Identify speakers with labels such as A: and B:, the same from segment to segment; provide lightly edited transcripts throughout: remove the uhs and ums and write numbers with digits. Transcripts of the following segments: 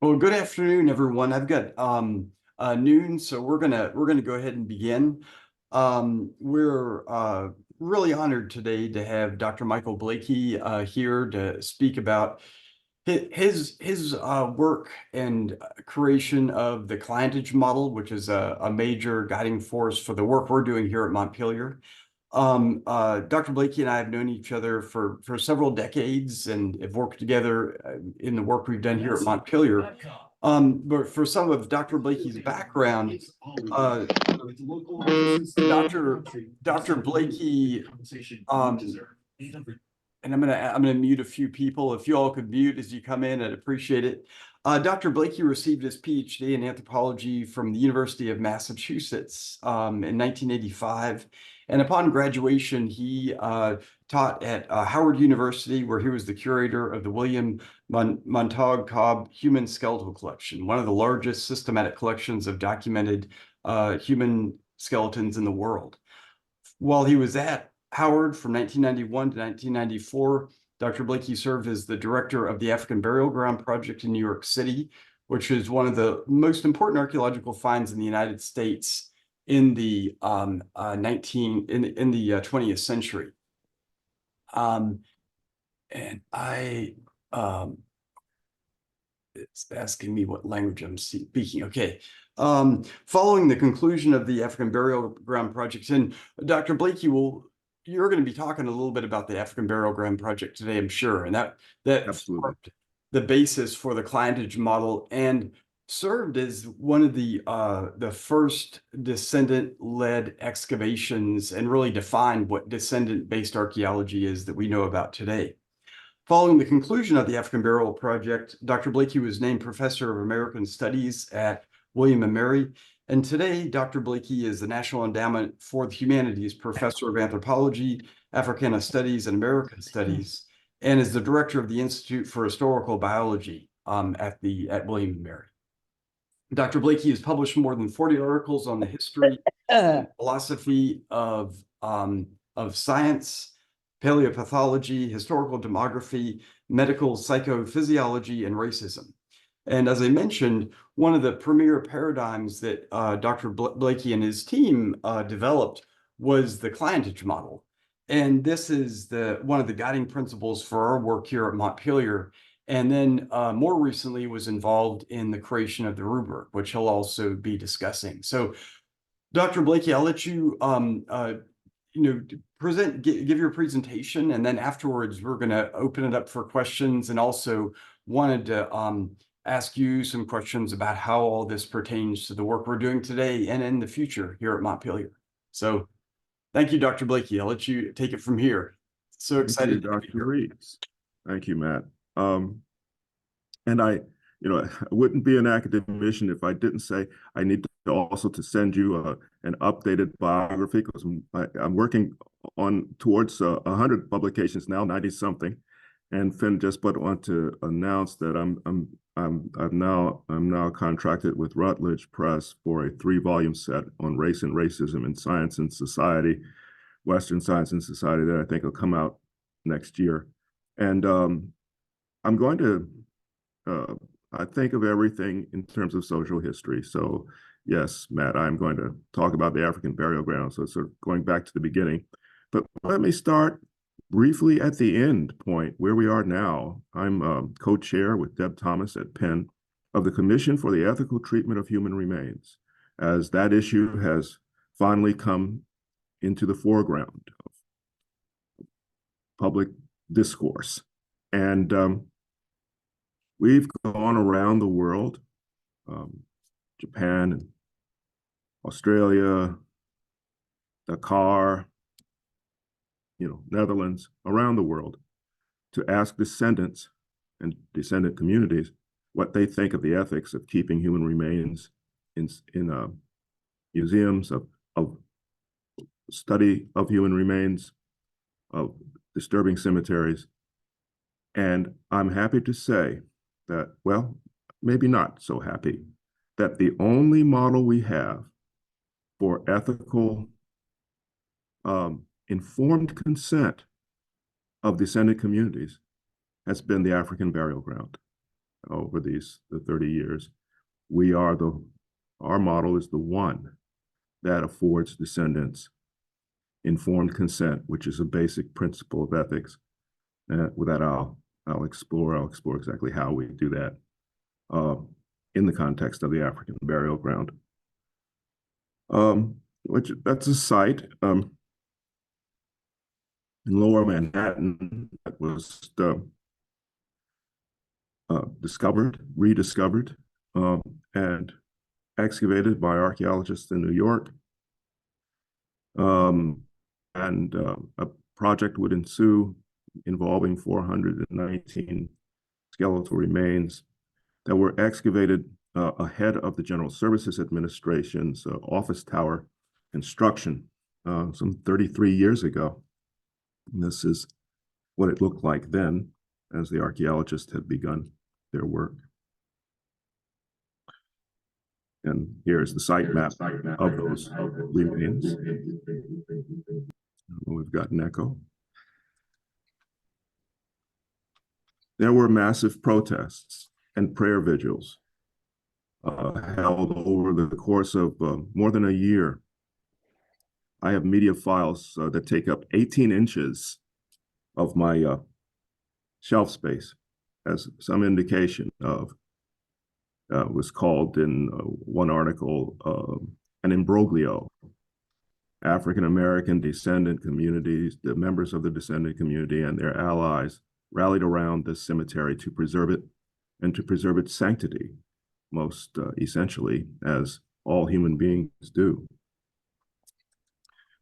A: Well, good afternoon, everyone. I've got noon, so we're gonna go ahead and begin. We're really honored today to have Dr. Michael Blakey here to speak about his work and creation of the Clientage model, which is a major guiding force for the work we're doing here at Montpelier. Dr. Blakey and I have known each other for several decades and have worked together in the work we've done here at Montpelier. But for some of Dr. Blakey's background, uh, Dr. Blakey, um, and I'm gonna mute a few people. If you all could mute as you come in, I'd appreciate it. Dr. Blakey received his PhD in anthropology from the University of Massachusetts in 1985. And upon graduation, he taught at Howard University, where he was the curator of the William Montague Cobb Human Skeletal Collection, one of the largest systematic collections of documented human skeletons in the world. While he was at Howard from 1991 to 1994, Dr. Blakey served as the director of the African Burial Ground Project in New York City, which is one of the most important archaeological finds in the United States in the 20th century. And it's asking me what language I'm speaking. Okay. Following the conclusion of the African Burial Ground Project, and Dr. Blakey you're going to be talking a little bit about the African Burial Ground Project today, I'm sure, and that
B: Absolutely.
A: formed the basis for the Clientage model and served as one of the first descendant-led excavations and really defined what descendant-based archaeology is that we know about today. Following the conclusion of the African Burial Project, Dr. Blakey was named Professor of American Studies at William & Mary. And today, Dr. Blakey is the National Endowment for the Humanities Professor of Anthropology, Africana Studies, and American Studies, and is the director of the Institute for Historical Biology at William & Mary. Dr. Blakey has published more than 40 articles on the history and philosophy of science, paleopathology, historical demography, medical psychophysiology, and racism. And as I mentioned, one of the premier paradigms that Dr. Blakey and his team developed was the Clientage model. And this is one of the guiding principles for our work here at Montpelier. And then more recently was involved in the creation of the rubric, which he'll also be discussing. So Dr. Blakey, I'll let you give your presentation, and then afterwards we're going to open it up for questions, and also wanted to ask you some questions about how all this pertains to the work we're doing today and in the future here at Montpelier. So thank you, Dr. Blakey. I'll let you take it from here. So excited.
B: Thank you, Dr. Reeves. Thank you, Matt. And I wouldn't be an academician if I didn't say I need to also to send you an updated biography, because I'm working towards 100 publications now, 90 something, and Finn just want to announce that I'm now contracted with Routledge Press for a 3-volume set on race and racism in science and society, Western science and society, that I think will come out next year. And I'm going to I think of everything in terms of social history. So yes, Matt, I'm going to talk about the African burial ground. So sort of going back to the beginning. But let me start briefly at the end point where we are now. I'm co-chair with Deb Thomas at Penn of the Commission for the Ethical Treatment of Human Remains, as that issue has finally come into the foreground of public discourse. And we've gone around the world, Japan, Australia, Dakar, Netherlands, around the world, to ask descendants and descendant communities what they think of the ethics of keeping human remains in museums, of study of human remains, of disturbing cemeteries. And I'm happy to say that, well, maybe not so happy, that the only model we have for ethical informed consent of descendant communities has been the African burial ground. over the 30 years. Our model is the one that affords descendants informed consent, which is a basic principle of ethics. With that, I'll explore exactly how we do that in the context of the African burial ground. Which that's a site in Lower Manhattan that was rediscovered, and excavated by archaeologists in New York. And a project would ensue involving 419 skeletal remains that were excavated ahead of the General Services Administration's office tower construction some 33 years ago. And this is what it looked like then as the archaeologists had begun their work. And here's the site map of those remains. We've got an echo. There were massive protests and prayer vigils held over the course of more than a year. I have media files that take up 18 inches of my shelf space as some indication of, was called in one article, an imbroglio. African American descendant communities, the members of the descendant community and their allies rallied around this cemetery to preserve it and to preserve its sanctity, most essentially, as all human beings do.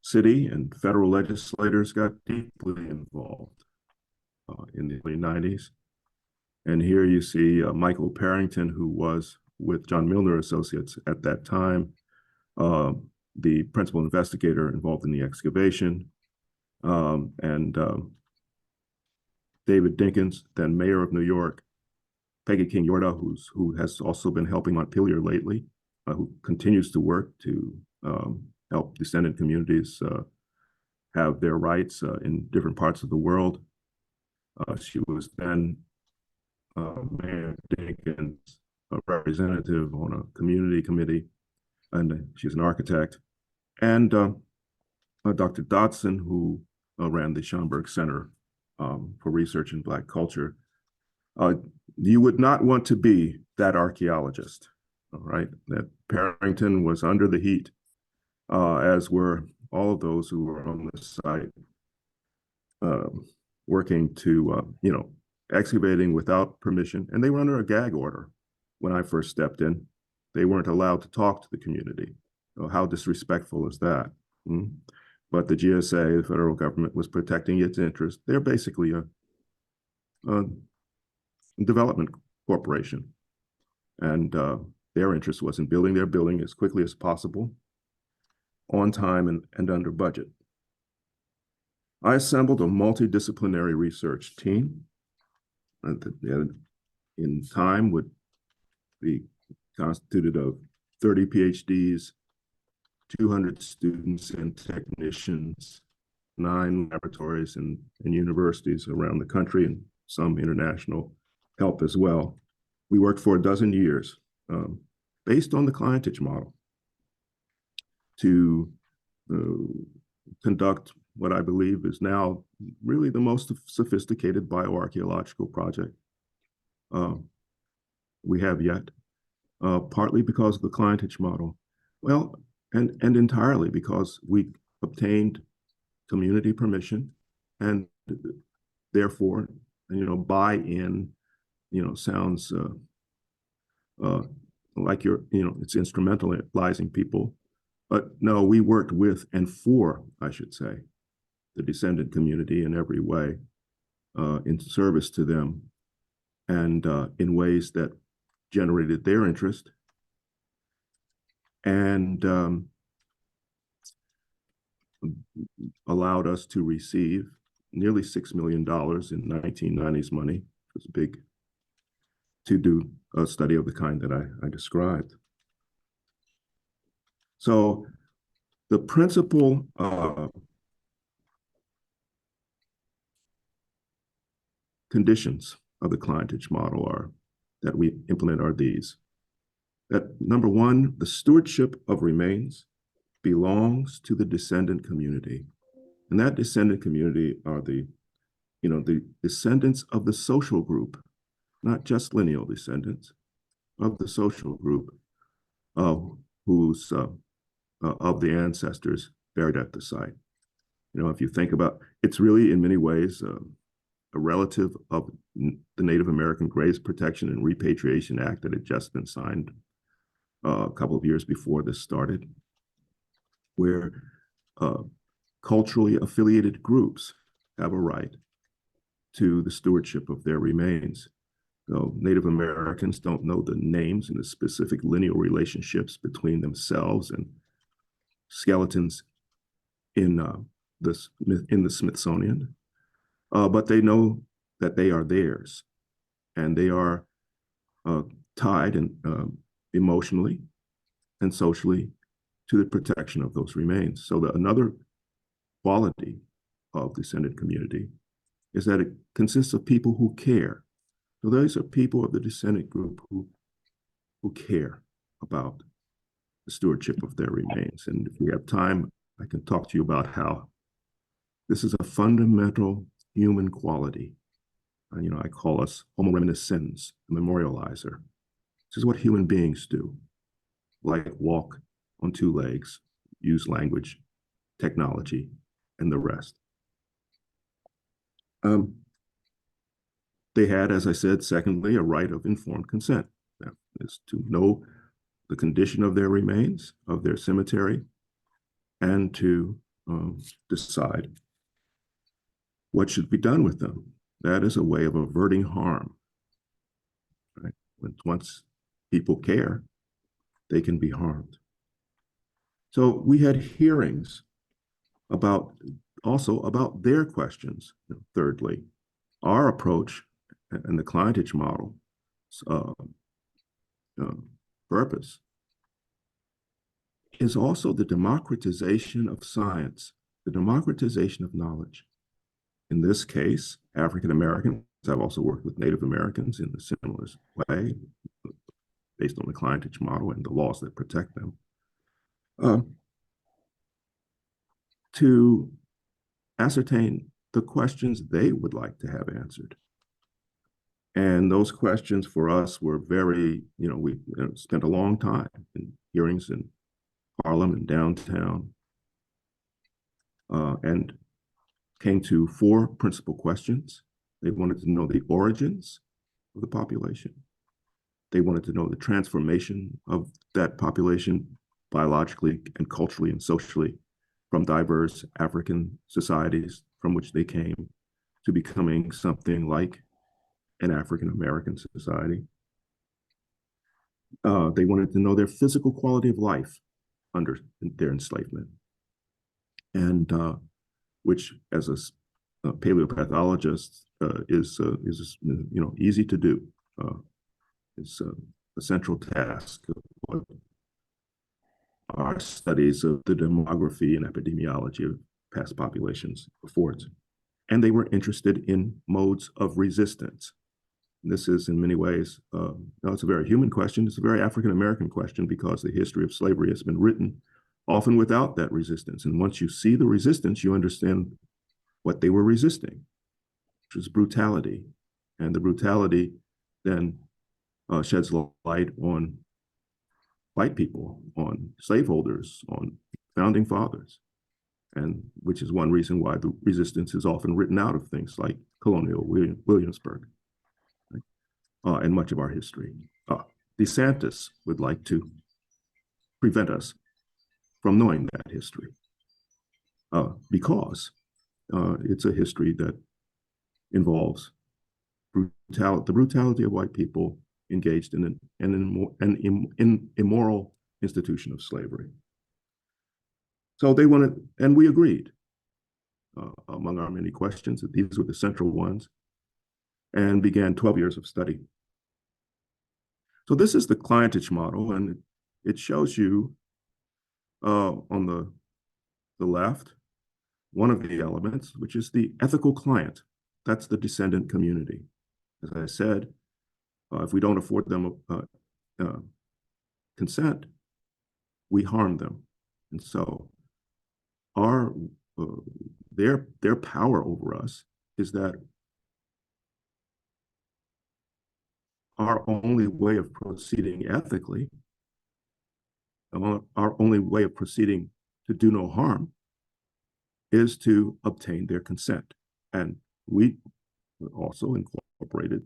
B: City and federal legislators got deeply involved in the early 90s. And here you see Michael Parrington, who was with John Milner Associates at that time, the principal investigator involved in the excavation, and David Dinkins, then mayor of New York, Peggy King Yorda, who has also been helping Montpelier lately, who continues to work to help descendant communities have their rights in different parts of the world. She was then Mayor Dinkins, a representative on a community committee, and she's an architect. And Dr. Dodson, who ran the Schomburg Center for Research in Black Culture. You would not want to be that archaeologist, all right? That Parrington was under the heat, as were all of those who were on the site, working to, excavating without permission. And they were under a gag order when I first stepped in. They weren't allowed to talk to the community. So how disrespectful is that? But the GSA, the federal government, was protecting its interest. They're basically a development corporation. And their interest was in building their building as quickly as possible, on time and under budget. I assembled a multidisciplinary research team that in time would be constituted of 30 PhDs, 200 students and technicians, 9 laboratories and universities around the country, and some international help as well. We worked for 12 years based on the Clientage model to conduct what I believe is now really the most sophisticated bioarchaeological project we have yet, partly because of the Clientage model. Well, and entirely because we obtained community permission, and therefore, buy-in, sounds like it's instrumentalizing people. But no, we worked with and for, I should say, the descendant community in every way, in service to them, and in ways that generated their interest, and allowed us to receive nearly $6 million in 1990s money. It was big to do a study of the kind that I described. So the principal conditions of the Clientage model are that we implement are these. That number one, the stewardship of remains belongs to the descendant community. And that descendant community are the descendants of the social group, not just lineal descendants, of the social group of the ancestors buried at the site. If you think about, it's really in many ways a relative of the Native American Graves Protection and Repatriation Act that had just been signed a couple of years before this started, where culturally affiliated groups have a right to the stewardship of their remains. So Native Americans don't know the names and the specific lineal relationships between themselves and skeletons in the Smithsonian, but they know that they are theirs, and they are tied emotionally and socially to the protection of those remains. So another quality of descendant community is that it consists of people who care. So those are people of the descendant group who care about the stewardship of their remains. And if we have time, I can talk to you about how this is a fundamental human quality. I call us homo reminiscens, a memorializer. This is what human beings do, like walk on two legs, use language, technology, and the rest. They had, as I said, secondly, a right of informed consent. That is to know the condition of their remains, of their cemetery, and to decide what should be done with them. That is a way of averting harm. Right? Once people care, they can be harmed. So we had hearings also about their questions. Thirdly, our approach and the Clientage model purpose is also the democratization of science, the democratization of knowledge. In this case, African Americans, I've also worked with Native Americans in a similar way, based on the Clientage model and the laws that protect them, to ascertain the questions they would like to have answered. And those questions for us were very, we spent a long time in hearings in Harlem and downtown, and came to 4 principal questions. They wanted to know the origins of the population. They wanted to know the transformation of that population biologically and culturally and socially from diverse African societies from which they came to becoming something like an African American society. They wanted to know their physical quality of life under their enslavement, and which, as a paleopathologist, is easy to do. It's a central task of what our studies of the demography and epidemiology of past populations affords. And they were interested in modes of resistance. This is in many ways, it's a very human question. It's a very African-American question because the history of slavery has been written often without that resistance. And once you see the resistance, you understand what they were resisting, which was brutality. And the brutality then sheds light on white people, on slaveholders, on founding fathers, and which is one reason why the resistance is often written out of things like colonial Williamsburg, right? And much of our history. DeSantis would like to prevent us from knowing that history because it's a history that involves the brutality of white people engaged in an immoral institution of slavery. So they wanted, and we agreed among our many questions that these were the central ones, and began 12 years of study. So this is the Clientage model, and it shows you on the left one of the elements, which is the ethical client. That's the descendant community. As I said, if we don't afford them consent, we harm them. And so our their power over us is that our only way of proceeding ethically, our only way of proceeding to do no harm, is to obtain their consent. And we also incorporated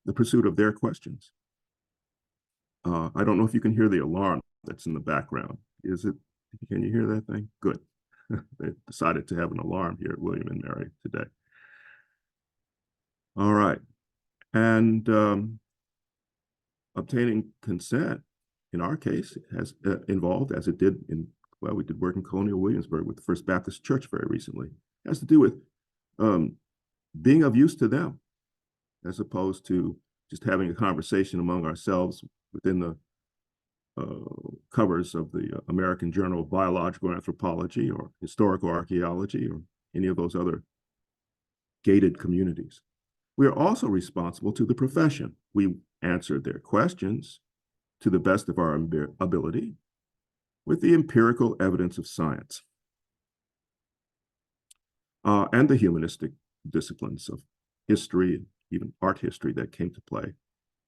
B: the pursuit of their questions. I don't know if you can hear the alarm that's in the background. Can you hear that thing? Good. They decided to have an alarm here at William and Mary today. All right. And obtaining consent, in our case, has involved, as it did we did work in colonial Williamsburg with the First Baptist Church very recently, has to do with being of use to them, as opposed to just having a conversation among ourselves within the covers of the American Journal of Biological Anthropology or Historical Archaeology or any of those other gated communities. We are also responsible to the profession. We answer their questions to the best of our ability with the empirical evidence of science and the humanistic disciplines of history, even art history, that came to play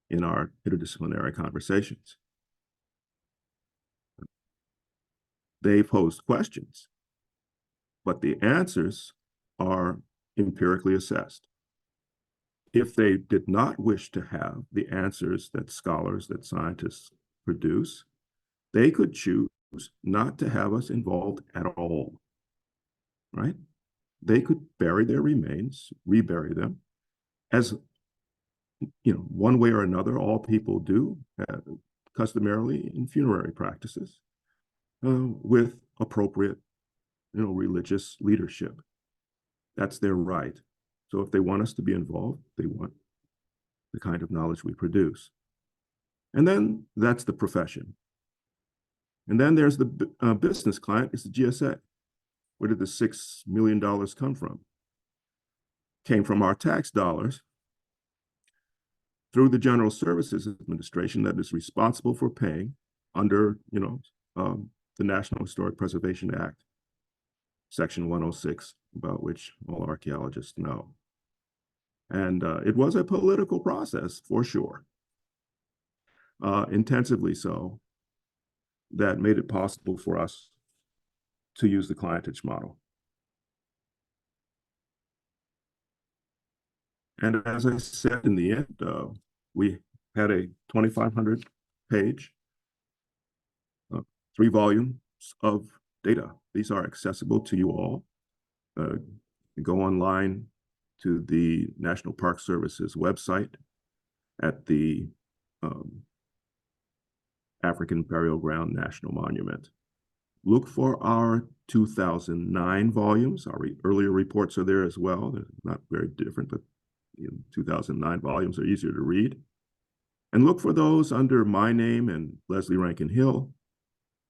B: in our interdisciplinary conversations. They posed questions, but the answers are empirically assessed. If they did not wish to have the answers that scholars, that scientists produce, they could choose not to have us involved at all, right? They could bury their remains, rebury them, as one way or another, all people do, customarily in funerary practices, with appropriate, religious leadership. That's their right. So if they want us to be involved, they want the kind of knowledge we produce. And then that's the profession. And then there's the business client, it's the GSA. Where did the $6 million come from? Came from our tax dollars through the General Services Administration that is responsible for paying under, the National Historic Preservation Act, Section 106, about which all archaeologists know. And it was a political process, for sure, intensively so, that made it possible for us to use the Clientage model. And as I said, in the end, we had a 2,500 page, 3 volumes of data. These are accessible to you all. Go online to the National Park Service's website at the African Burial Ground National Monument. Look for our 2009 volumes. Our earlier reports are there as well. They're not very different, but 2009 volumes are easier to read. And look for those under my name and Leslie Rankin Hill,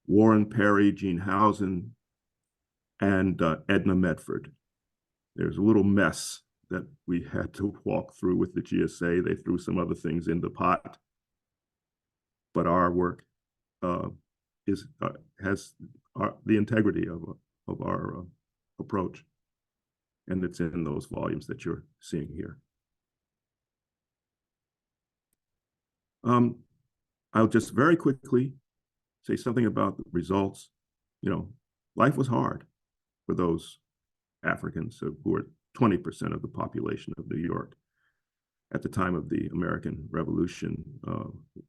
B: Warren Perry, Gene Housen, and Edna Medford. There's a little mess that we had to walk through with the GSA. They threw some other things in the pot, but our work has the integrity of our approach, and it's in those volumes that you're seeing here. I'll just very quickly say something about the results. Life was hard for those Africans who were 20% of the population of New York at the time of the American Revolution.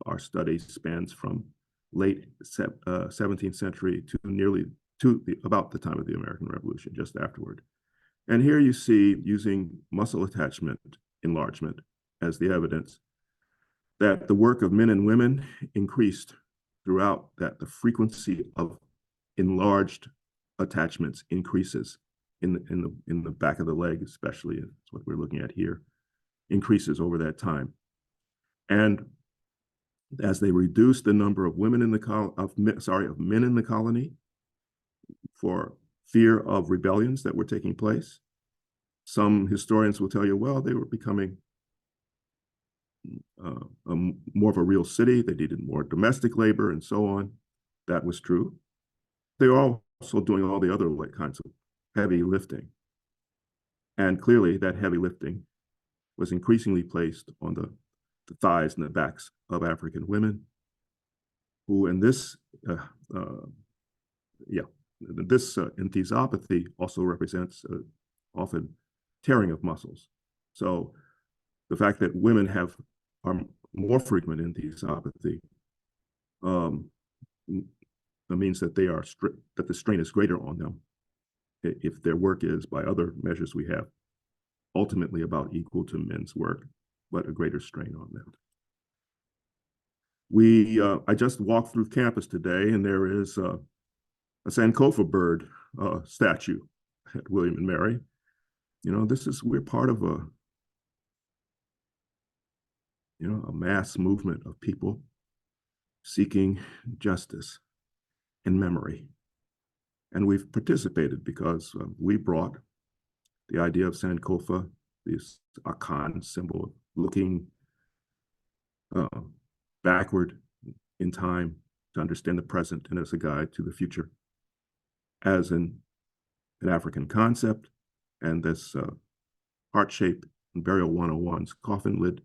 B: Our study spans from late 17th century to about the time of the American Revolution, just afterward. And here you see, using muscle attachment enlargement as the evidence, that the work of men and women increased throughout, that the frequency of enlarged attachments increases in the back of the leg, especially. That's what we're looking at here, increases over that time. And as they reduce the number of women in the men in the colony for fear of rebellions that were taking place, some historians will tell you, well, they were becoming more of a real city. They needed more domestic labor and so on. That was true. They were also doing all the other kinds of heavy lifting. And clearly that heavy lifting was increasingly placed on the thighs and the backs of African women, who in this, enthesopathy also represents often tearing of muscles. So the fact that women are more frequent in enthesopathy means that that the strain is greater on them if their work is, by other measures we have, ultimately about equal to men's work, but a greater strain on them. I just walked through campus today, and there is a Sankofa bird statue at William and Mary. You know, we're part of a mass movement of people seeking justice and memory. And we've participated because we brought the idea of Sankofa, this Akan symbol, looking backward in time to understand the present and as a guide to the future, as an African concept. And this heart shape in Burial 101's coffin lid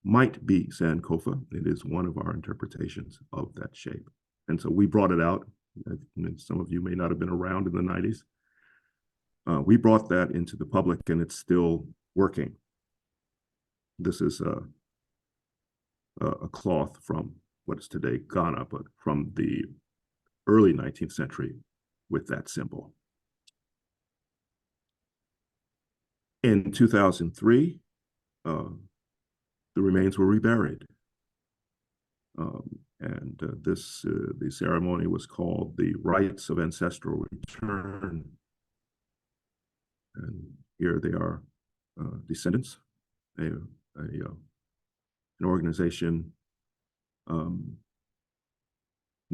B: might be Sankofa. It is one of our interpretations of that shape. And so we brought it out. Some of you may not have been around in the 90s. We brought that into the public, and it's still working. This is a cloth from what is today Ghana, but from the early 19th century with that symbol. In 2003, the remains were reburied. The ceremony was called the Rites of Ancestral Return. And here they are, descendants, an organization, an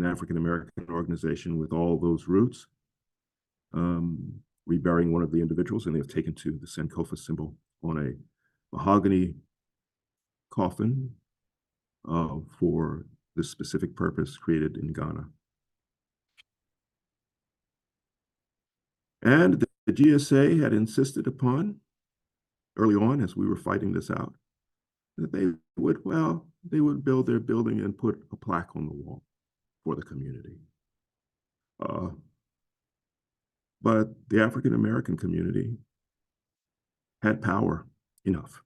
B: African-American organization with all those roots, reburying one of the individuals, and they've taken to the Sankofa symbol on a mahogany coffin for this specific purpose created in Ghana. And the GSA had insisted upon, early on as we were fighting this out, that they would build their building and put a plaque on the wall for the community. But the African-American community had power enough,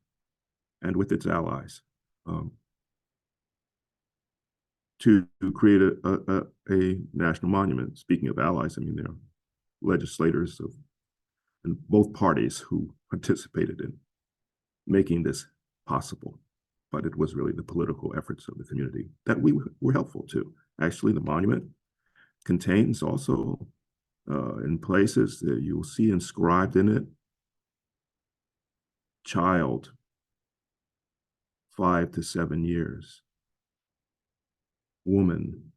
B: and with its allies, to create a national monument. Speaking of allies, I mean, there are legislators in both parties who participated in making this possible. But it was really the political efforts of the community that we were helpful to. Actually, the monument contains also, in places that you'll see inscribed in it, child, 5 to 7 years, woman,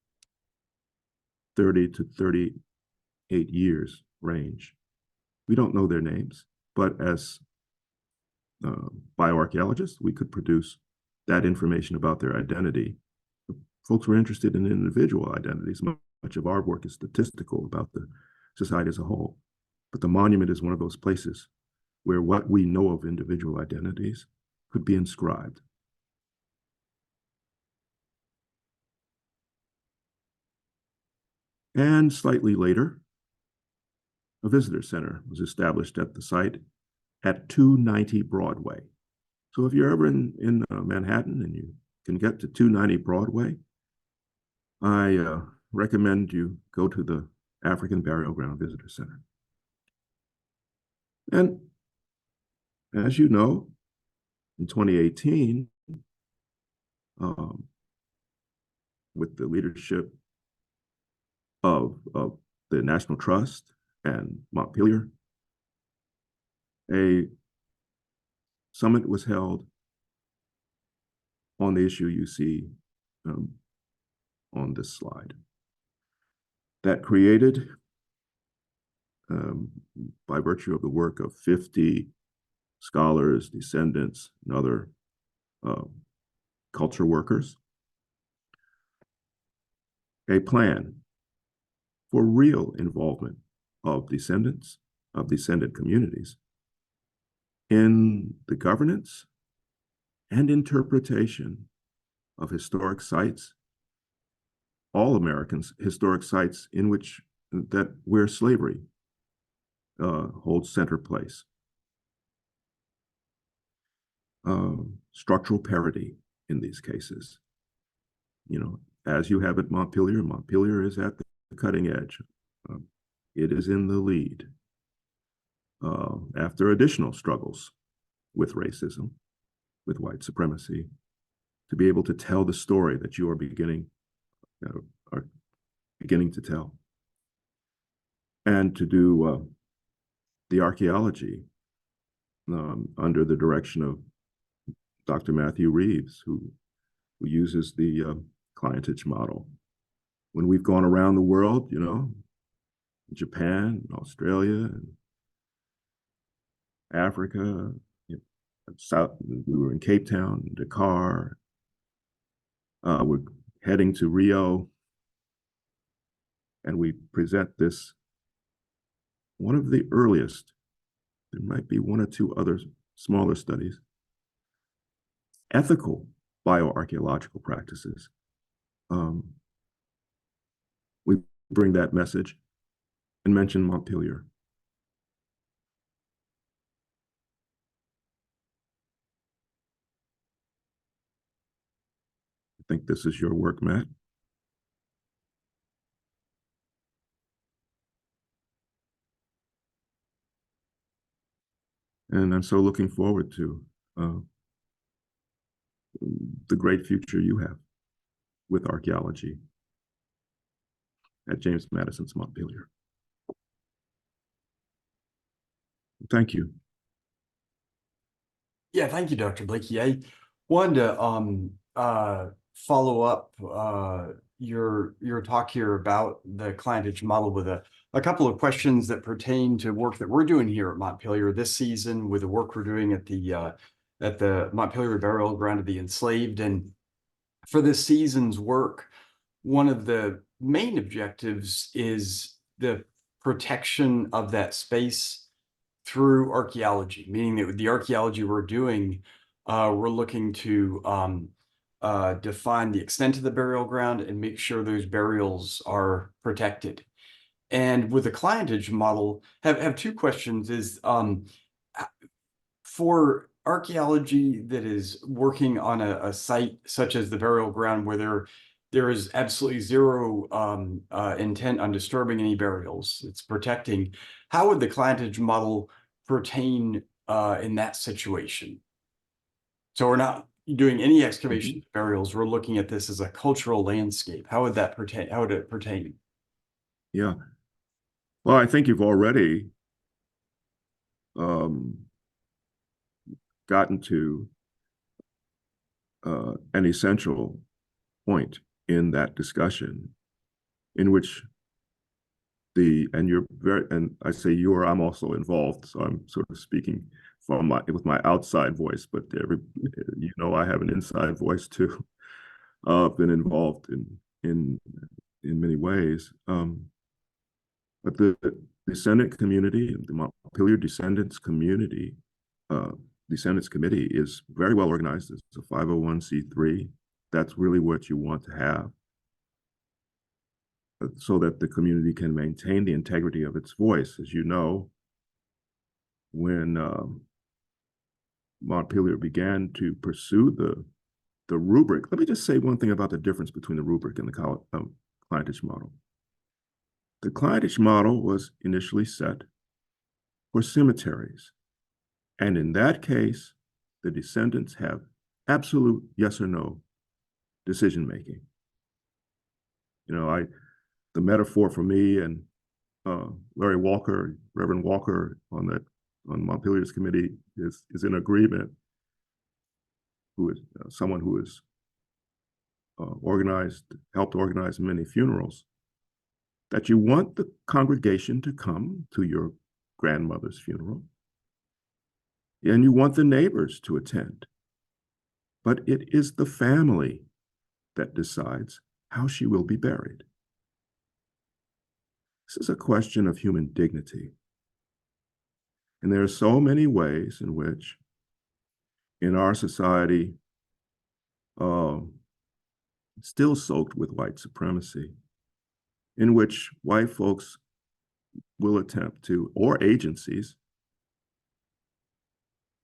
B: 30 to 38 years range. We don't know their names, but as bioarchaeologists, we could produce that information about their identity. Folks were interested in individual identities. Much of our work is statistical about the society as a whole. But the monument is one of those places where what we know of individual identities could be inscribed. And slightly later, a visitor center was established at the site at 290 Broadway. So if you're ever in Manhattan and you can get to 290 Broadway, I recommend you go to the African Burial Ground Visitor Center. And as you know, in 2018, with the leadership of the National Trust and Montpelier, a summit was held on the issue you see on this slide, that created, by virtue of the work of 50 scholars, descendants, and other culture workers a plan for real involvement of descendants, of descendant communities in the governance and interpretation of historic sites, all Americans, historic sites in which where slavery holds center place. Structural parity in these cases. You know, as you have at Montpelier, Montpelier is at the cutting edge. It is in the lead after additional struggles with racism, with white supremacy, to be able to tell the story that you are beginning to tell, and to do the archaeology under the direction of Dr. Matthew Reeves, who uses the Clientage model. When we've gone around the world, you know, Japan, Australia, and Africa, you know, South, we were in Cape Town, Dakar. We're heading to Rio, and we present this, one of the earliest, there might be one or two other smaller studies, ethical bioarchaeological practices. We bring that message and mention Montpelier. I think this is your work, Matt. And I'm so looking forward to the great future you have with archaeology at James Madison's Montpelier. Thank you.
A: Yeah, thank you, Dr. Blakey. I wanted to follow up your talk here about the Clientage model with a couple of questions that pertain to work that we're doing here at Montpelier this season, with the work we're doing at the Montpelier Burial Ground of the Enslaved. And for this season's work, one of the main objectives is the protection of that space through archaeology, meaning that with the archaeology we're doing, we're looking to define the extent of the burial ground and make sure those burials are protected. And with the Clientage model, have two questions. Is for archaeology that is working on a site such as the burial ground, where there is absolutely zero intent on disturbing any burials, it's protecting, how would the Clientage model pertain in that situation? So we're not doing any excavation of burials, we're looking at this as a cultural landscape. How would that pertain? How would it pertain?
B: Yeah. Well, I think you've already gotten to an essential point in that discussion, in which and I say I'm also involved, so I'm sort of speaking with my outside voice, but I have an inside voice too. Been involved in many ways. But the descendant community, the Montpelier Descendants Committee is very well organized. It's a 501c3. That's really what you want to have, so that the community can maintain the integrity of its voice. As you know, when Montpelier began to pursue the rubric, let me just say one thing about the difference between the rubric and the Clientage model. The Clientage model was initially set for cemeteries. And in that case, the descendants have absolute yes or no decision-making. You know, the metaphor for me and Larry Walker, Reverend Walker on Montpelier's committee is in agreement, who is someone who has helped organize many funerals, that you want the congregation to come to your grandmother's funeral, and you want the neighbors to attend. but it is the family that decides how she will be buried. This is a question of human dignity. And there are so many ways in which, in our society, still soaked with white supremacy, in which white folks will attempt to, or agencies,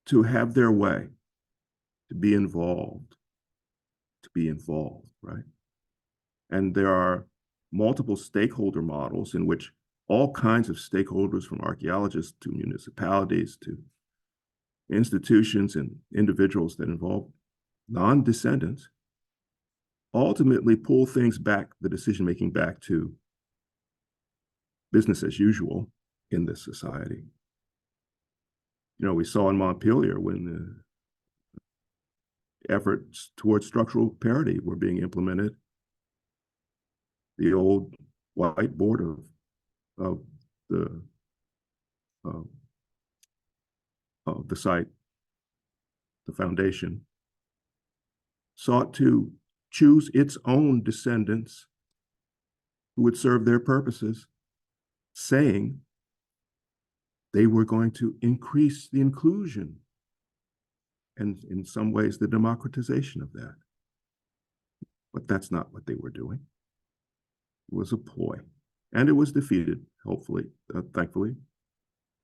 B: to have their way, to be involved, right? And there are multiple stakeholder models in which all kinds of stakeholders, from archaeologists to municipalities to institutions and individuals that involve non-descendants, ultimately pull things back, the decision-making back to business as usual in this society. You know, we saw in Montpelier when the efforts towards structural parity were being implemented, the old white board of the site, the foundation, sought to choose its own descendants who would serve their purposes, saying they were going to increase the inclusion and, in some ways, the democratization of that. But that's not what they were doing. It was a ploy. And it was defeated, hopefully, thankfully,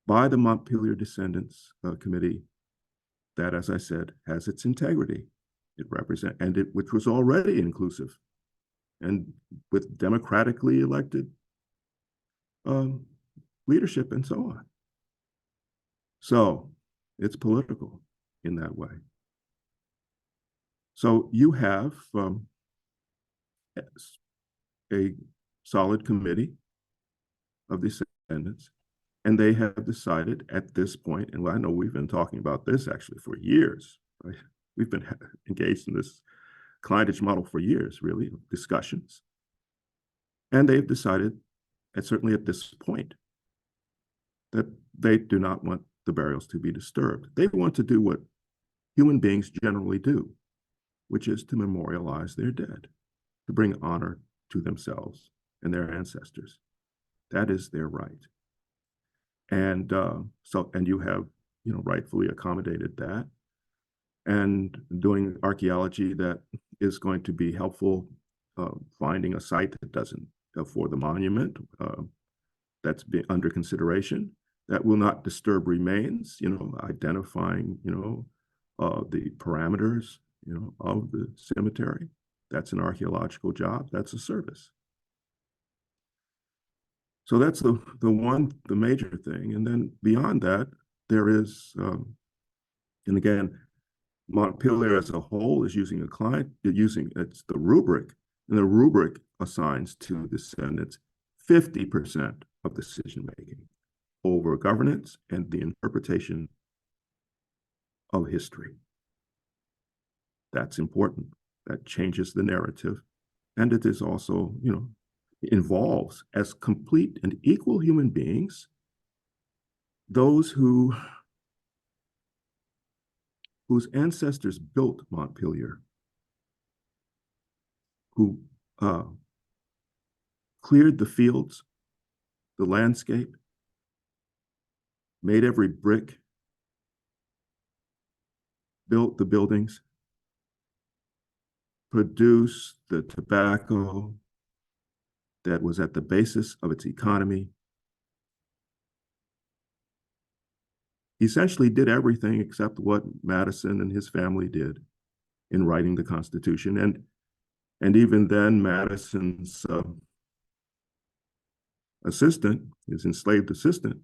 B: by the Montpelier Descendants Committee that, as I said, has its integrity. It represents, and it, which was already inclusive and with democratically elected leadership and so on. So it's political in that way. So you have a solid committee of descendants, and they have decided at this point, and I know we've been talking about this actually for years, right? We've been engaged in this clientage model for years, really, discussions. And they've decided, and certainly at this point, that they do not want the burials to be disturbed. They want to do what human beings generally do, which is to memorialize their dead, to bring honor to themselves and their ancestors. That is their right. And and you have, rightfully accommodated that, and doing archaeology that is going to be helpful, finding a site that doesn't, for the monument that's been under consideration, that will not disturb remains, identifying, the parameters, of the cemetery. That's an archaeological job. That's a service. So that's the major thing. And then beyond that, there is, and again, Montpelier as a whole is using it's the rubric, and the rubric assigns to descendants 50% of decision-making over governance and the interpretation of history. That's important. That changes the narrative. And it is also, involves, as complete and equal human beings, those whose ancestors built Montpelier, who cleared the fields, the landscape, made every brick, built the buildings, produced the tobacco that was at the basis of its economy, essentially did everything except what Madison and his family did in writing the Constitution. And even then, Madison's assistant, his enslaved assistant,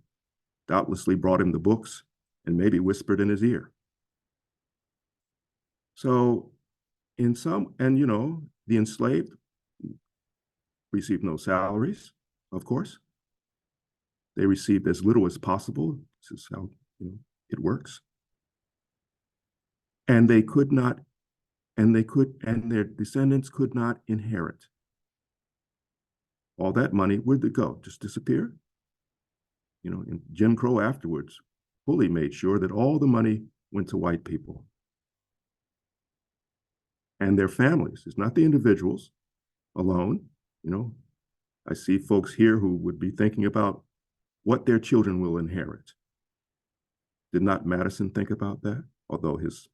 B: doubtlessly brought him the books and maybe whispered in his ear. So the enslaved received no salaries, of course. They received as little as possible. This is how it works. And they could not, and their descendants could not inherit. All that money, where'd it go? Just disappear? And Jim Crow afterwards fully made sure that all the money went to white people. and their families. It's not the individuals alone. I see folks here who would be thinking about what their children will inherit. Did not Madison think about that? Although his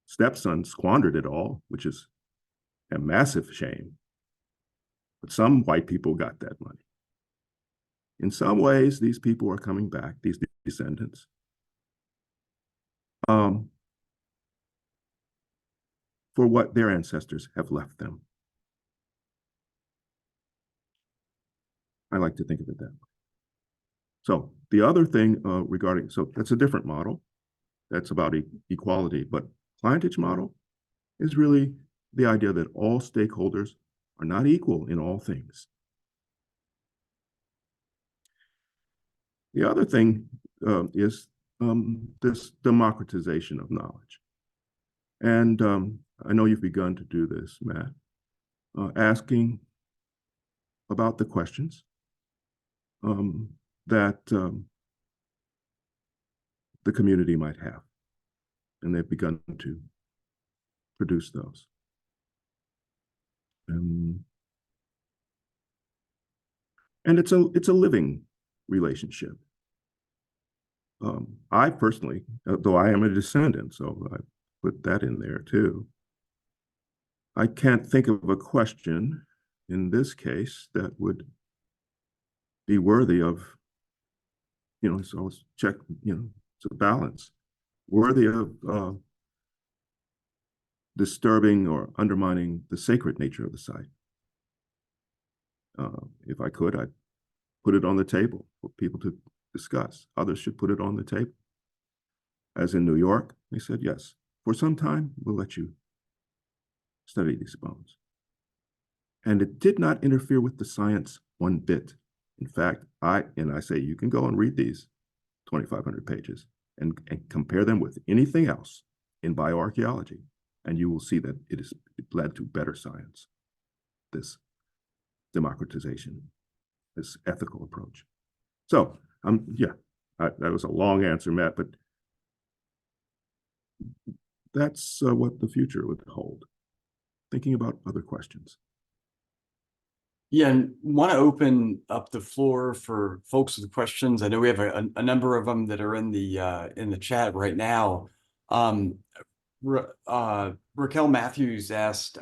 B: stepson squandered it all, which is a massive shame. But some white people got that money. In some ways, these people are coming back, these descendants. For what their ancestors have left them. I like to think of it that way. So the other thing so that's a different model. That's about equality, but Clientage model is really the idea that all stakeholders are not equal in all things. The other thing is this democratization of knowledge. And I know you've begun to do this, Matt, asking about the questions that the community might have. And they've begun to produce those. And it's a living relationship. I personally, though I am a descendant, so I put that in there too. I can't think of a question in this case that would be worthy of, it's always check, it's a balance, worthy of disturbing or undermining the sacred nature of the site. If I could, I'd put it on the table for people to discuss. Others should put it on the table. As in New York, they said, yes, for some time, we'll let you study these bones. And it did not interfere with the science one bit. In fact, I say, you can go and read these 2,500 pages and compare them with anything else in bioarchaeology, and you will see that it led to better science, this democratization, this ethical approach. So, that was a long answer, Matt, but that's what the future would hold. Thinking about other questions.
A: Yeah, and want to open up the floor for folks with questions. I know we have a number of them that are in the chat right now. Raquel Matthews asked,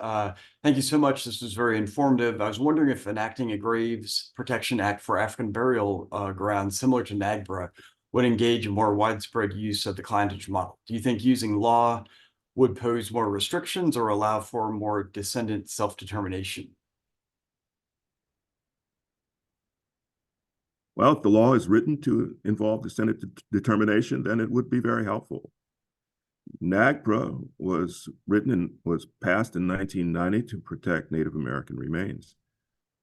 A: thank you so much. This was very informative. I was wondering if enacting a Graves Protection Act for African burial grounds similar to NAGPRA would engage in more widespread use of the Clientage model. Do you think using law would pose more restrictions or allow for more descendant self-determination?
B: Well, if the law is written to involve descendant determination, then it would be very helpful. NAGPRA was passed in 1990 to protect Native American remains,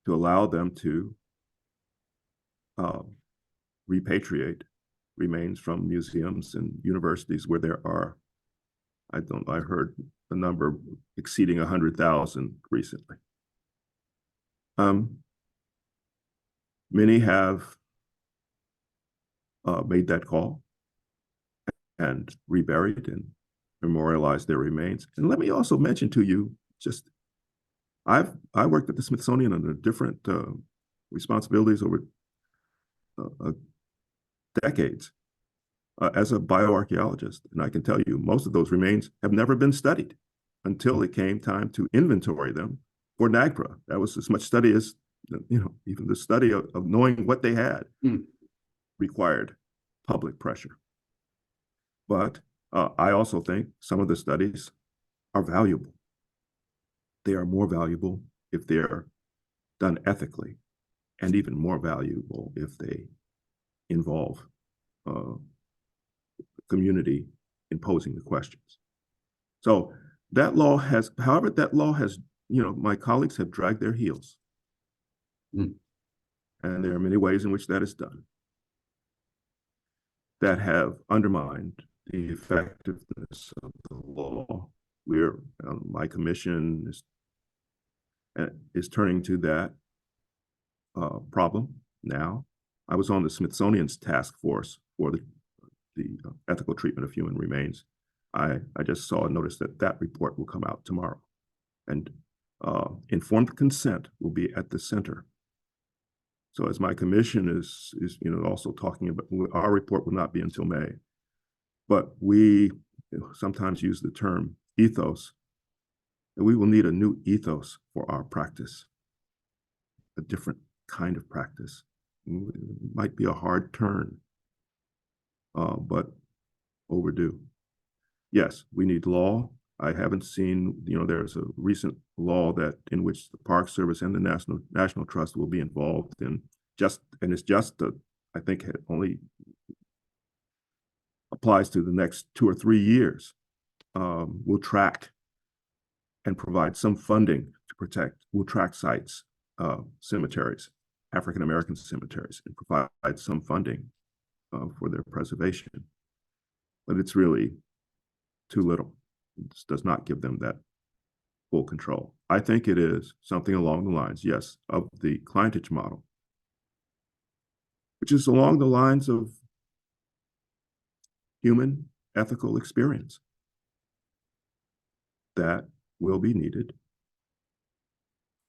B: to allow them to repatriate remains from museums and universities where there are, I heard the number exceeding 100,000 recently. Many have made that call and reburied and memorialized their remains. And let me also mention to you, I worked at the Smithsonian under different responsibilities over decades as a bioarchaeologist. And I can tell you, most of those remains have never been studied until it came time to inventory them for NAGPRA. That was as much study as, even the study of knowing what they had required public pressure. But I also think some of the studies are valuable. They are more valuable if they're done ethically, and even more valuable if they involve community in posing the questions. So that law has, my colleagues have dragged their heels. And there are many ways in which that is done that have undermined the effectiveness of the law. My commission is turning to that problem now. I was on the Smithsonian's task force for the ethical treatment of human remains I just saw a notice that that report will come out tomorrow, and informed consent will be at the center. So as my commission is also talking about, our report will not be until May, but we sometimes use the term ethos, and we will need a new ethos for our practice, a different kind of practice. It might be a hard turn, but overdue. Yes, we need law. I haven't seen, there's a recent law that in which the Park Service and the National Trust will be involved in, and it's just I think it only applies to the next 2 or 3 years. We'll track and provide some funding to protect. We'll track sites, cemeteries, African American cemeteries, and provide some funding for their preservation. But it's really too little. It does not give them that full control. I think it is something along the lines, yes, of the Clientage model, which is along the lines of human ethical experience that will be needed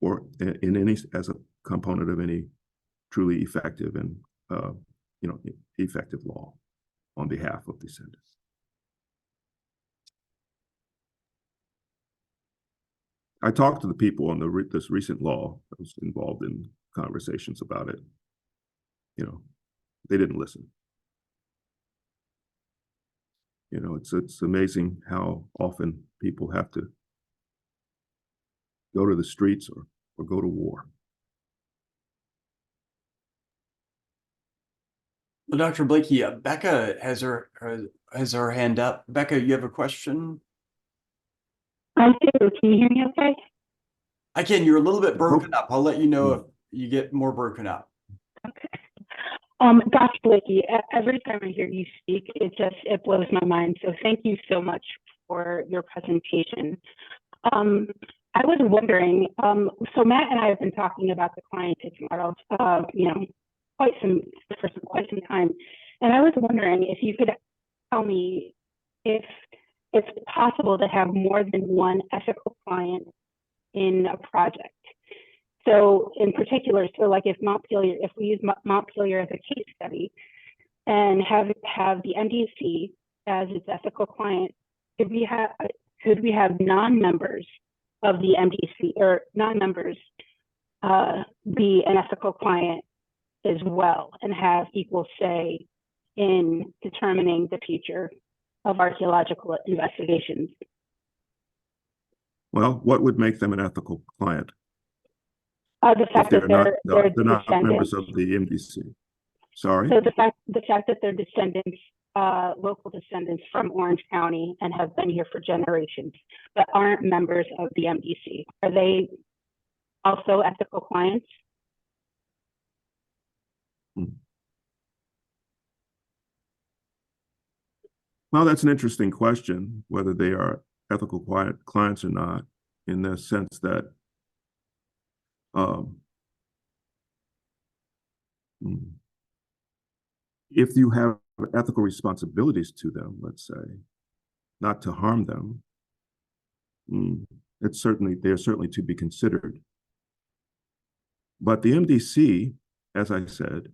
B: or in any as a component of any truly effective and effective law on behalf of descendants. I talked to the people on this recent law. I was involved in conversations about it. They didn't listen. It's amazing how often people have to go to the streets or go to war.
A: Well, Dr. Blakey, Becca has her hand up. Becca, you have a question?
C: I do. Can you hear me okay?
A: I can. You're a little bit broken up. I'll let you know if you get more broken up.
C: Okay. Dr. Blakey, every time I hear you speak, it blows my mind. So thank you so much for your presentation. I was wondering, so Matt and I have been talking about the Clientage model, quite some time, and I was wondering if you could tell me if it's possible to have more than one ethical client in a project. So in particular, like if we use Montpelier as a case study and have the MDC as its ethical client, could we have non-members of the MDC or non-members be an ethical client as well and have equal say in determining the future of archaeological investigations?
B: Well, what would make them an ethical client?
C: The fact that they're
B: not members of the MDC. Sorry?
C: So the fact that they're descendants, local descendants from Orange County and have been here for generations, but aren't members of the MDC. Are they also ethical clients?
B: Well, that's an interesting question, whether they are ethical clients or not, in the sense that if you have ethical responsibilities to them, let's say, not to harm them, they're certainly to be considered. But the MDC, as I said,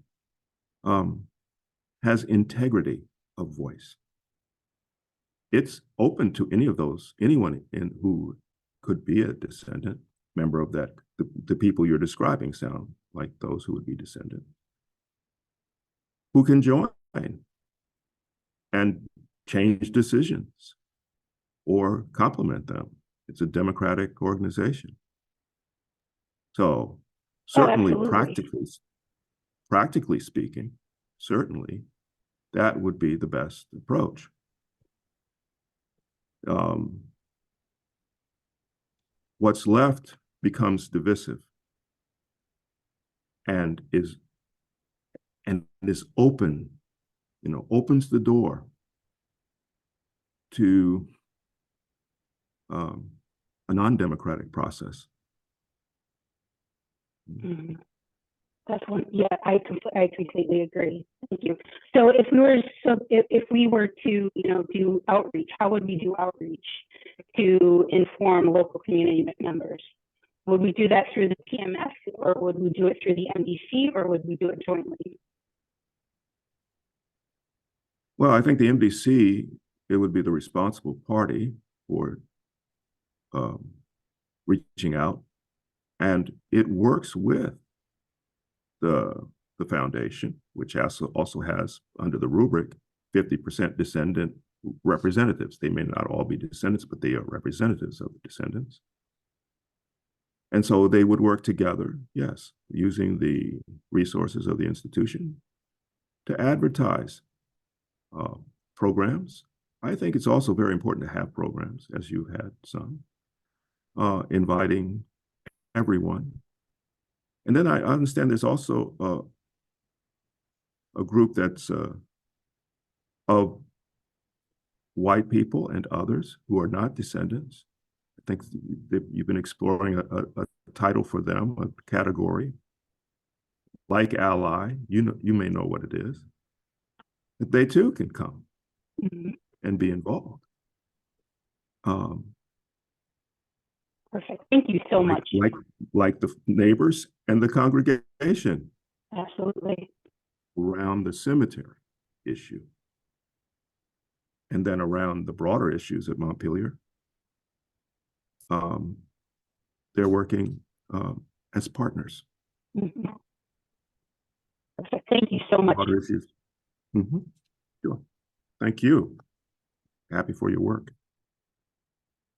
B: has integrity of voice. It's open to anyone who could be a descendant, member of that. The people you're describing sound like those who would be descendant, who can join and change decisions or complement them. It's a democratic organization. So certainly, practically speaking, certainly that would be the best approach. What's left becomes divisive and is open, opens the door to a non-democratic process.
C: Mm-hmm. That's one. Yeah, I completely agree. Thank you. So if we were to do outreach, how would we do outreach to inform local community members? Would we do that through the PMF, or would we do it through the MDC, or would we do it jointly?
B: Well, I think the MDC, it would be the responsible party for reaching out, and it works with the foundation, which also has under the rubric 50% descendant representatives. They may not all be descendants, but they are representatives of the descendants. And so they would work together, yes, using the resources of the institution to advertise programs. I think it's also very important to have programs, as you had some, inviting everyone. And then I understand there's also a group that's of white people and others who are not descendants. I think you've been exploring a title for them, a category, like ally. You may know what it is. That they too can come and be involved.
C: Perfect. Thank you so much.
B: Like the neighbors and the congregation.
C: Absolutely.
B: Around the cemetery issue. And then around the broader issues at Montpelier. They're working as partners.
C: Mm-hmm. Perfect. Thank you so much.
B: Broader issues. Mm-hmm. Sure. Thank you. Happy for your work.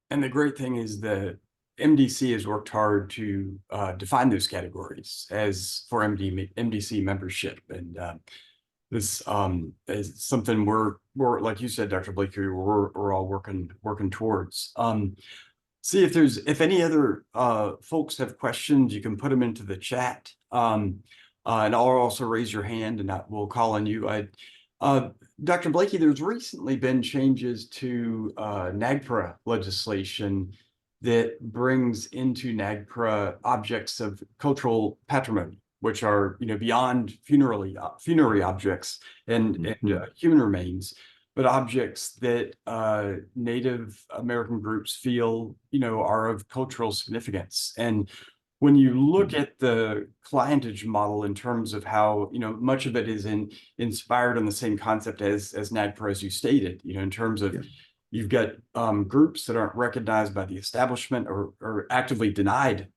A: And the great thing is that MDC has worked hard to define those categories as for MDC membership. And this is something we're like you said, Dr. Blakey, we're all working towards. See if any other folks have questions, you can put them into the chat. And I'll also raise your hand and we'll call on you. Dr. Blakey, there's recently been changes to NAGPRA legislation that brings into NAGPRA objects of cultural patrimony, which are beyond funerary objects and human remains, but objects that Native American groups feel are of cultural significance. And when you look at the clientage model in terms of how much of it is inspired on the same concept as NAGPRA, as you stated, in terms of you've got groups that aren't recognized by the establishment or actively denied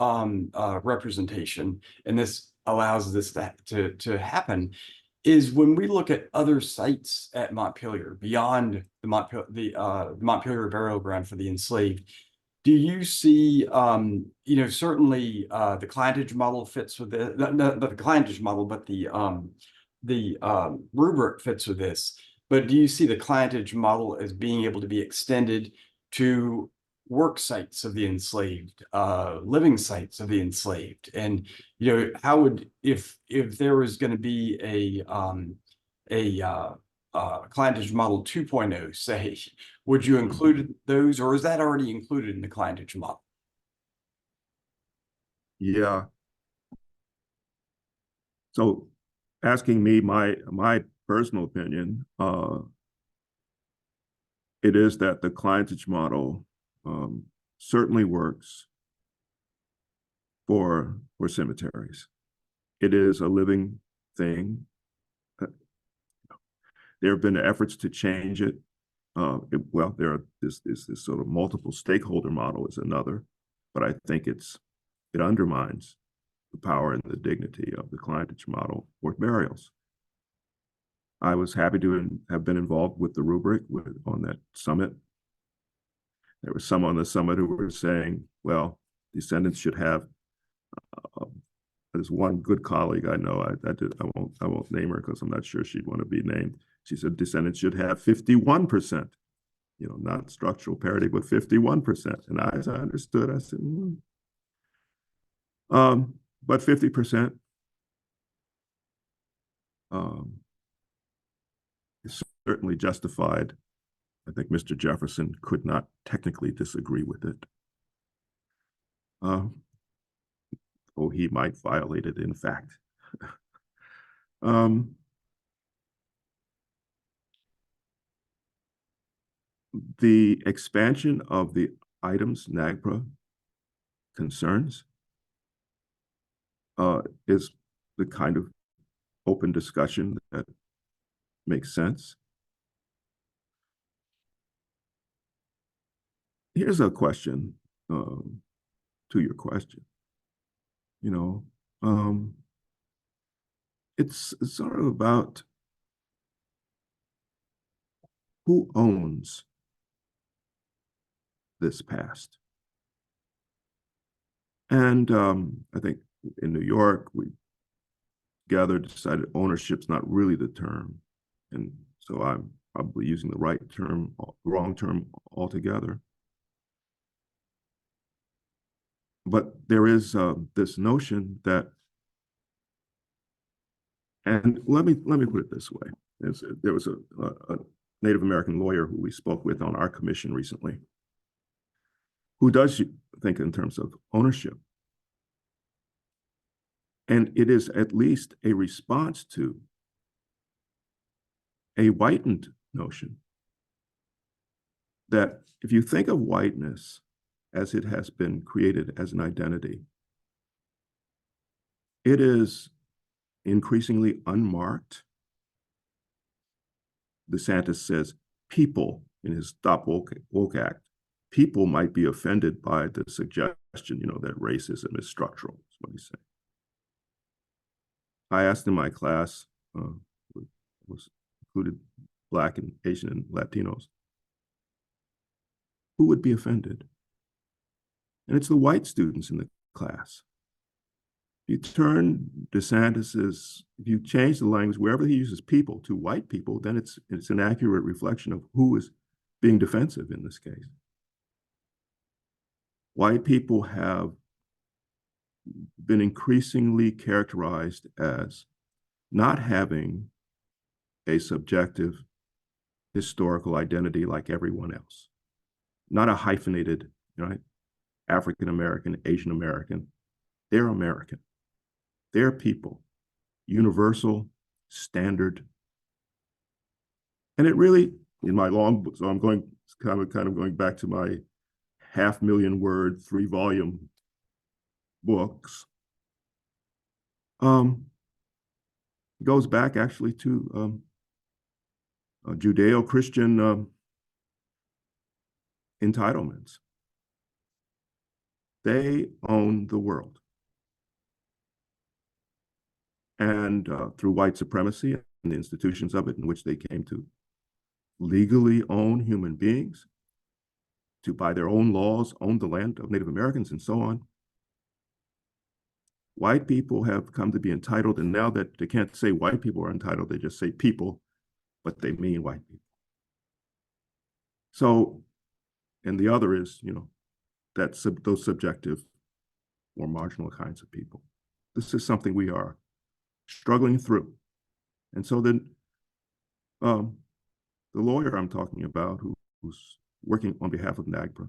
A: representation, and this allows this to happen. Is when we look at other sites at Montpelier beyond the Montpelier burial ground for the enslaved, do you see, certainly the clientage model fits with this, not the clientage model, but the rubric fits with this. But do you see the clientage model as being able to be extended to work sites of the enslaved, living sites of the enslaved? And how would if there was going to be a clientage model 2.0, say, would you include those, or is that already included in the clientage model?
B: Yeah. So asking me my personal opinion, it is that the clientage model certainly works for cemeteries. It is a living thing. There have been efforts to change it. This sort of multiple stakeholder model is another, but I think it undermines the power and the dignity of the clientage model for burials. I was happy to have been involved with the rubric on that summit. There were some on the summit who were saying, well, descendants should have, there's one good colleague I know, I won't name her because I'm not sure she'd want to be named. She said descendants should have 51%, not structural parity, but 51%. And as I understood, I said, but 50% is certainly justified. I think Mr. Jefferson could not technically disagree with it. or he might violate it in fact. um, the expansion of the items NAGPRA concerns is the kind of open discussion that makes sense. Here's a question to your question. You know, it's sort of about who owns this past. And I think in New York, we decided ownership's not really the term. And so I'm probably using the right term, wrong term altogether. But there is this notion that, and let me put it this way. There was a Native American lawyer who we spoke with on our commission recently, who does think in terms of ownership. And it is at least a response to a whitened notion that if you think of whiteness as it has been created as an identity, it is increasingly unmarked. DeSantis says people in his Stop Woke Act, people might be offended by the suggestion, that racism is structural, is what he's saying. I asked in my class, was included Black and Asian and Latinos, who would be offended? And it's the white students in the class. If you turn DeSantis's, if you change the language, wherever he uses people to white people, then it's an accurate reflection of who is being defensive in this case. White people have been increasingly characterized as not having a subjective historical identity like everyone else, not a hyphenated, right? African American, Asian American. They're American. They're people, universal, standard. And it really, in my long book, so I'm going kind of going back to my 500,000 word, 3-volume books. It goes back actually to Judeo-Christian entitlements. They own the world. And through white supremacy and the institutions of it, in which they came to legally own human beings, to by their own laws own the land of Native Americans and so on. White people have come to be entitled, and now that they can't say white people are entitled, they just say people, but they mean white people. So, and the other is, that's those subjective, more marginal kinds of people. This is something we are struggling through. And so then the lawyer I'm talking about, who's working on behalf of NAGPRA,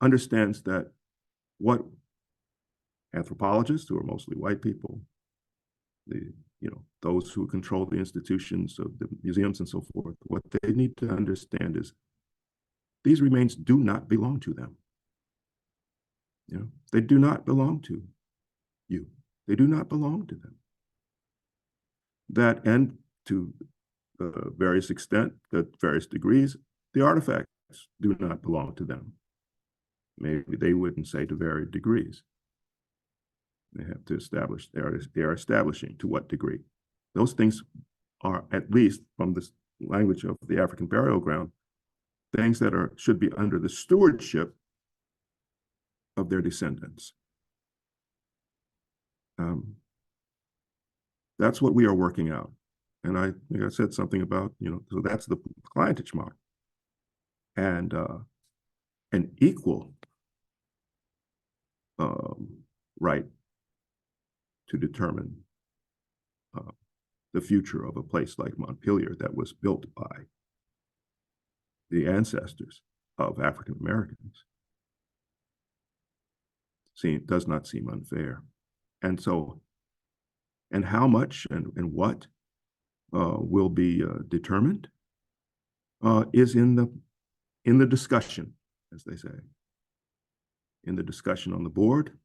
B: understands that what anthropologists, who are mostly white people, those who control the institutions of the museums and so forth, what they need to understand is these remains do not belong to them. They do not belong to you. They do not belong to them. That, and to various extent, to various degrees, the artifacts do not belong to them. Maybe they wouldn't say to varied degrees. They have to establish, they are establishing to what degree. Those things are, at least from the language of the African burial ground, things that should be under the stewardship of their descendants. That's what we are working out. And I think I said something about, so that's the clientage model. And an equal right to determine the future of a place like Montpelier that was built by the ancestors of African Americans. does not seem unfair. And so, and how much and what will be determined is in the discussion, as they say, in the discussion on the board,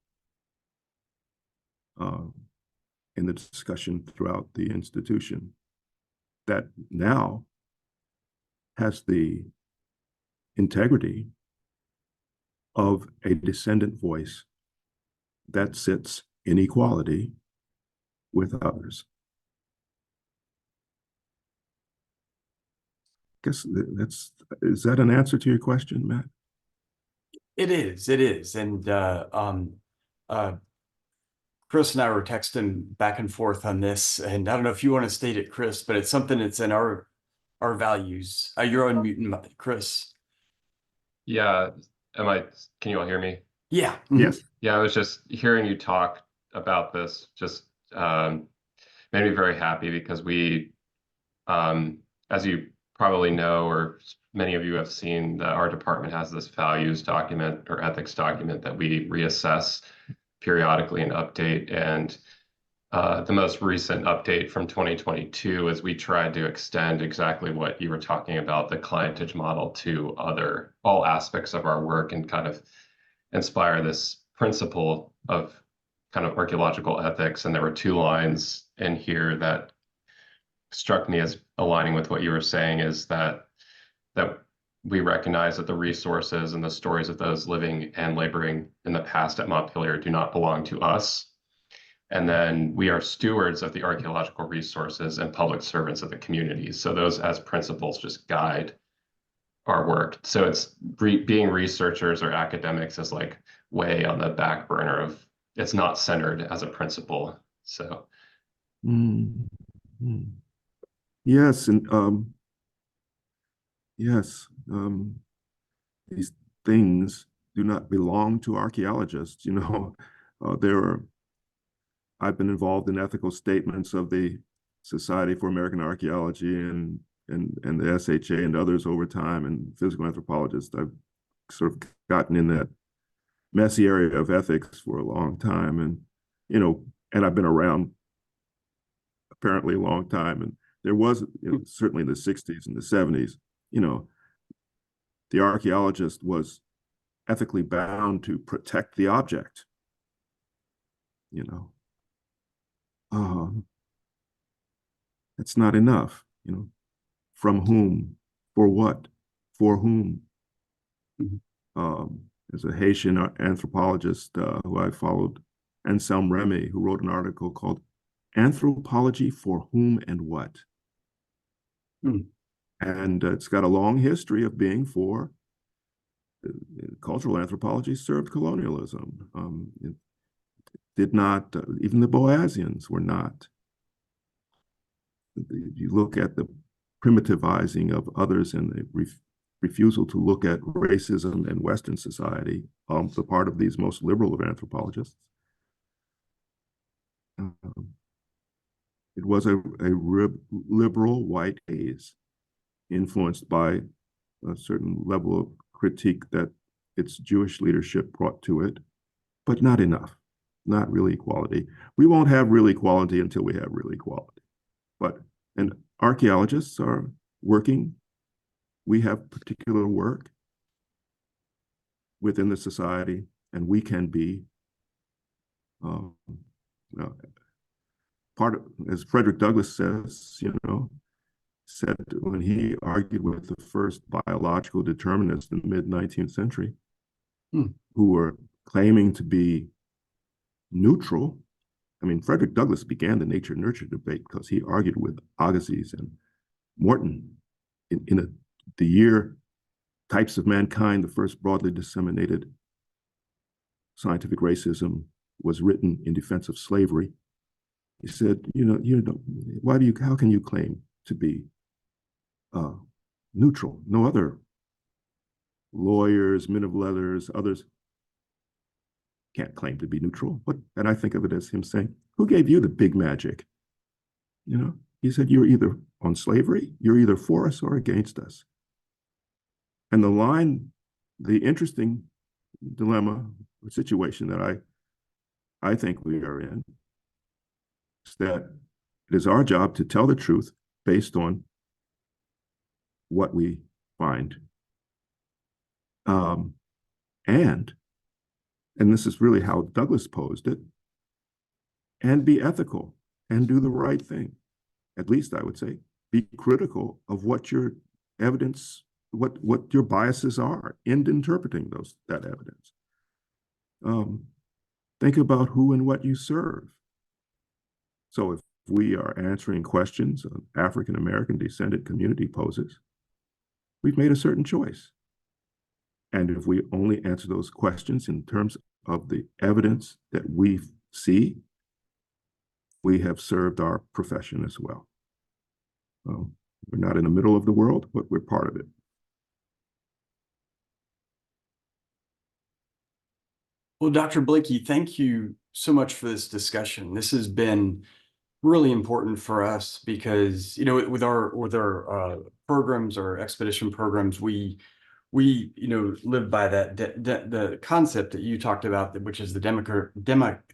B: in the discussion throughout the institution, that now has the integrity of a descendant voice that sits in equality with others. I guess is that an answer to your question, Matt?
A: It is. And Chris and I were texting back and forth on this, and I don't know if you want to state it, Chris, but it's something that's in our values. You're unmuting, Chris.
D: Yeah, can you all hear me?
A: Yeah.
B: Yes.
D: Yeah, I was just hearing you talk about this, just made me very happy because we, as you probably know, or many of you have seen, that our department has this values document or ethics document that we reassess periodically and update. And the most recent update from 2022 is we tried to extend exactly what you were talking about, the clientage model, to all aspects of our work, and kind of inspire this principle of kind of archaeological ethics. And there were 2 lines in here that struck me as aligning with what you were saying, is that we recognize that the resources and the stories of those living and laboring in the past at Montpelier do not belong to us. And then we are stewards of the archaeological resources and public servants of the community. So those as principles just guide our work. So it's being researchers or academics is like way on the back burner of, it's not centered as a principle. So.
B: Mm-hmm. Yes, and yes, these things do not belong to archaeologists. You know, I've been involved in ethical statements of the Society for American Archaeology and the SHA and others over time, and physical anthropologists. I've sort of gotten in that messy area of ethics for a long time, and and I've been around apparently a long time. And there was, certainly in the 60s and the 70s, the archaeologist was ethically bound to protect the object. It's not enough. From whom, for what, for whom. There's a Haitian anthropologist who I followed, Anselm Remy, who wrote an article called Anthropology for Whom and What. And it's got a long history of being for cultural anthropology served colonialism. It did not, even the Boasians were not. You look at the primitivizing of others and the refusal to look at racism in Western society on the part of these most liberal of anthropologists. It was a liberal white gaze influenced by a certain level of critique that its Jewish leadership brought to it, but not enough, not real equality. We won't have real equality until we have real equality. And archaeologists are working. We have particular work within the society, and we can be part of, as Frederick Douglass says, said when he argued with the first biological determinists in the mid-19th century, who were claiming to be neutral. I mean, Frederick Douglass began the nature-nurture debate because he argued with Agassiz and Morton in the year Types of Mankind, the first broadly disseminated scientific racism, was written in defense of slavery. He said, how can you claim to be neutral? No other lawyers, men of letters, others can't claim to be neutral. And I think of it as him saying, who gave you the big magic? He said, you're either on slavery, you're either for us or against us. And the interesting dilemma or situation that I think we are in is that it is our job to tell the truth based on what we find. And this is really how Douglas posed it, and be ethical and do the right thing. At least I would say, be critical of what your evidence, what your biases are in interpreting that evidence. Think about who and what you serve. So if we are answering questions an African American descendant community poses, we've made a certain choice. And if we only answer those questions in terms of the evidence that we see, we have served our profession as well. We're not in the middle of the world, but we're part of it.
A: Well, Dr. Blakey, thank you so much for this discussion. This has been really important for us because, you know, with our programs, our expedition programs, we live by that the concept that you talked about, which is the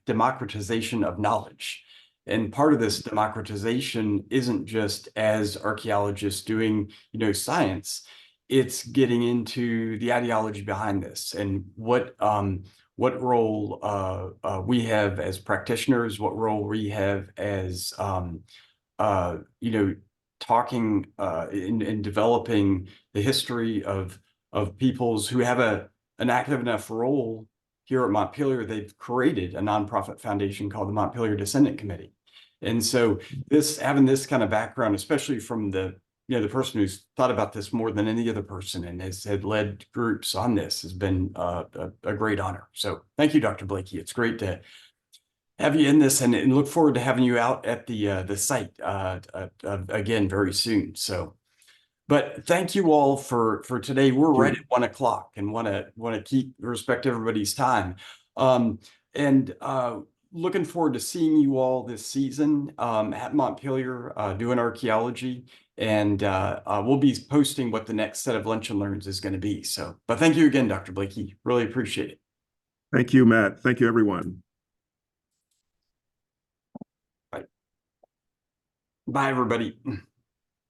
A: democratization of knowledge. And part of this democratization isn't just as archaeologists doing, science. It's getting into the ideology behind this and what role we have as practitioners, what role we have as talking in developing the history of peoples who have an active enough role here at Montpelier. They've created a nonprofit foundation called the Montpelier Descendants Committee. And so having this kind of background, especially from the person who's thought about this more than any other person and had led groups on this, has been a great honor. So thank you, Dr. Blakey. It's great to have you in this and look forward to having you out at the site again very soon. So, but thank you all for today. We're right at 1 o'clock and want to respect everybody's time. And looking forward to seeing you all this season at Montpelier doing archaeology. And we'll be posting what the next set of Lunch and Learns is going to be. So, but thank you again, Dr. Blakey. Really appreciate it.
B: Thank you, Matt. Thank you, everyone.
A: Bye, everybody.